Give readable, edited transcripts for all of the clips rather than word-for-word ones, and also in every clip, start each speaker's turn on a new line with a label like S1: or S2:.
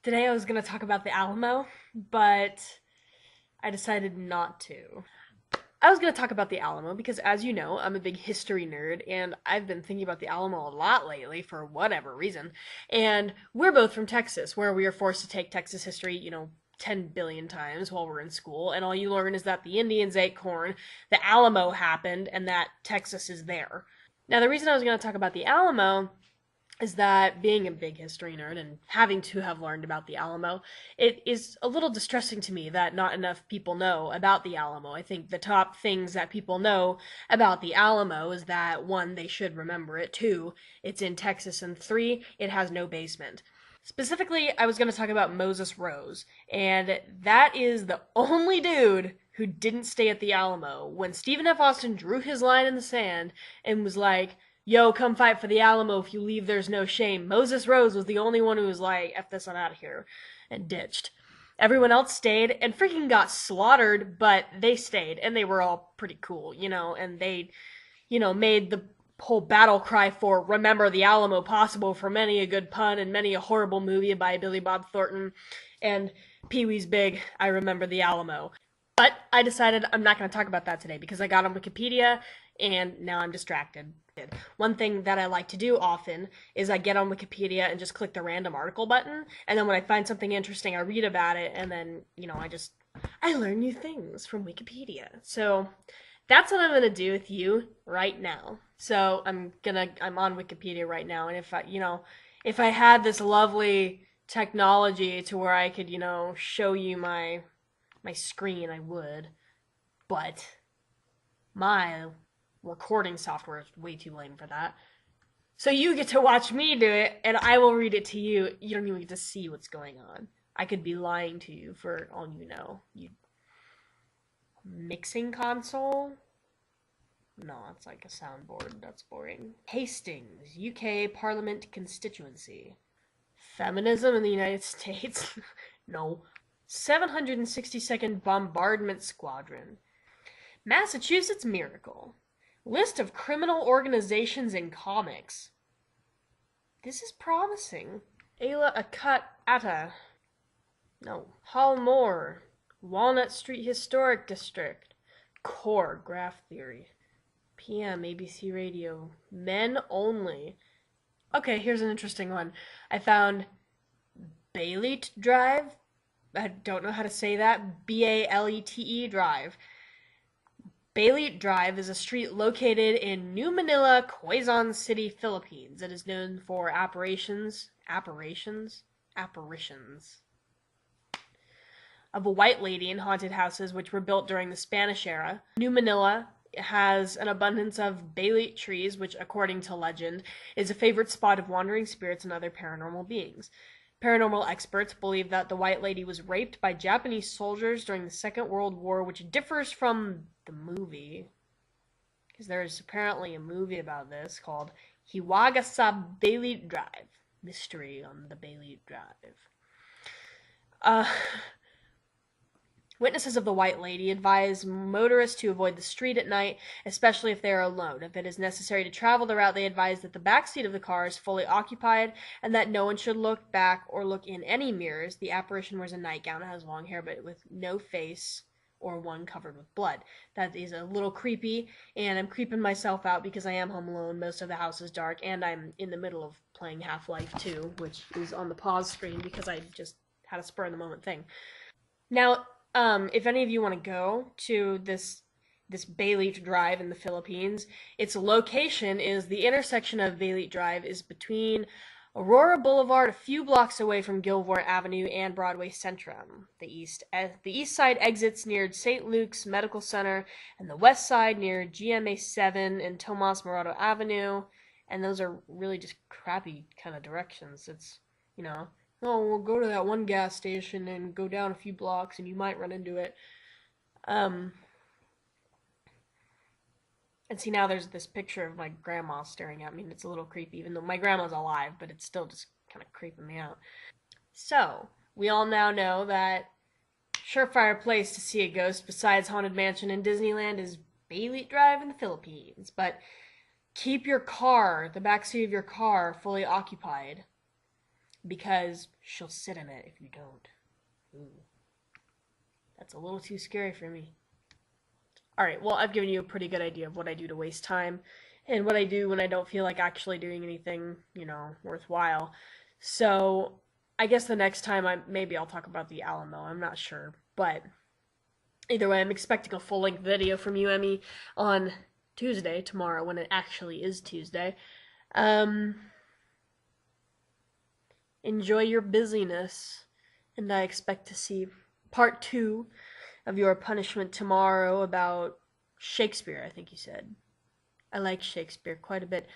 S1: Today I was going to talk about the Alamo, but I decided not to. I was going to talk about the Alamo because, as you know, I'm a big history nerd, and I've been thinking about the Alamo a lot lately for whatever reason. And we're both from Texas, where we are forced to take Texas history, 10 billion times while we're in school, and all you learn is that the Indians ate corn, the Alamo happened, and that Texas is there. Now, the reason I was going to talk about the Alamo is that being a big history nerd and having to have learned about the Alamo, it is a little distressing to me that not enough people know about the Alamo. I think the top things that people know about the Alamo is that one, they should remember it, two, it's in Texas, and three, it has no basement. Specifically, I was going to talk about Moses Rose, and that is the only dude who didn't stay at the Alamo when Stephen F. Austin drew his line in the sand and was like, yo, come fight for the Alamo. If you leave, there's no shame. Moses Rose was the only one who was like, F this one out of here, and ditched. Everyone else stayed and freaking got slaughtered, but they stayed, and they were all pretty cool, and they, made the whole battle cry for Remember the Alamo possible for many a good pun and many a horrible movie by Billy Bob Thornton and Pee-wee's big I Remember the Alamo. But I decided I'm not going to talk about that today because I got on Wikipedia and now I'm distracted. One thing that I like to do often is I get on Wikipedia and just click the random article button, and then when I find something interesting, I read about it, and then, I learn new things from Wikipedia. So that's what I'm gonna do with you right now. So I'm on Wikipedia right now, and if I had this lovely technology to where I could, show you my screen, I would, but my recording software is way too lame for that. So you get to watch me do it, and I will read it to you. You don't even get to see what's going on. I could be lying to you for all you know. Mixing console? No, it's like a soundboard. That's boring. Hastings, UK Parliament constituency. Feminism in the United States? No. 762nd Bombardment Squadron. Massachusetts Miracle. List of criminal organizations in comics. This is promising. Ayla Akat Atta. No. Hall Moore. Walnut Street Historic District. Core Graph Theory. PM ABC Radio. Men Only. Okay, here's an interesting one. I found Bailete Drive. I don't know how to say that. Balete Drive. Bailete Drive is a street located in New Manila, Quezon City, Philippines. It is known for apparitions of a white lady in haunted houses which were built during the Spanish era. New Manila has an abundance of Bailete trees, which, according to legend, is a favorite spot of wandering spirits and other paranormal beings. Paranormal experts believe that the White Lady was raped by Japanese soldiers during the Second World War, which differs from the movie, because there is apparently a movie about this called Hiwagasa Bailete Drive. Mystery on the Bailete Drive. Witnesses of the White Lady advise motorists to avoid the street at night, especially if they are alone. If it is necessary to travel the route, they advise that the back seat of the car is fully occupied and that no one should look back or look in any mirrors. The apparition wears a nightgown and has long hair, but with no face or one covered with blood. That is a little creepy, and I'm creeping myself out because I am home alone. Most of the house is dark, and I'm in the middle of playing Half-Life 2, which is on the pause screen because I just had a spur-in-the-moment thing. Now, if any of you want to go to this Bailete Drive in the Philippines, its location is the intersection of Bailete Drive is between Aurora Boulevard, a few blocks away from Gilmore Avenue and Broadway Centrum. The east side exits near St. Luke's Medical Center, and the west side near GMA 7 and Tomas Morato Avenue. And those are really just crappy kind of directions. It's, oh, we'll go to that one gas station and go down a few blocks and you might run into it. And see, now there's this picture of my grandma staring at me, and it's a little creepy, even though my grandma's alive, but it's still just kind of creeping me out. So, we all now know that surefire place to see a ghost besides Haunted Mansion in Disneyland is Bailete Drive in the Philippines, but keep your car, the backseat of your car, fully occupied. because she'll sit in it if you don't. Ooh, that's a little too scary for me. Alright, well, I've given you a pretty good idea of what I do to waste time and what I do when I don't feel like actually doing anything, worthwhile. So, I guess the next time maybe I'll talk about the Alamo. I'm not sure, but either way, I'm expecting a full-length video from you, Emmy, on Tuesday, tomorrow, when it actually is Tuesday. Enjoy your busyness, and I expect to see part 2 of your punishment tomorrow about Shakespeare, I think you said. I like Shakespeare quite a bit.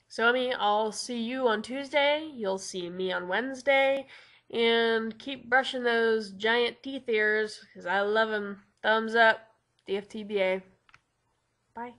S1: So, Emmy, I'll see you on Tuesday, you'll see me on Wednesday, and keep brushing those giant teeth ears, because I love them. Thumbs up, DFTBA. Bye.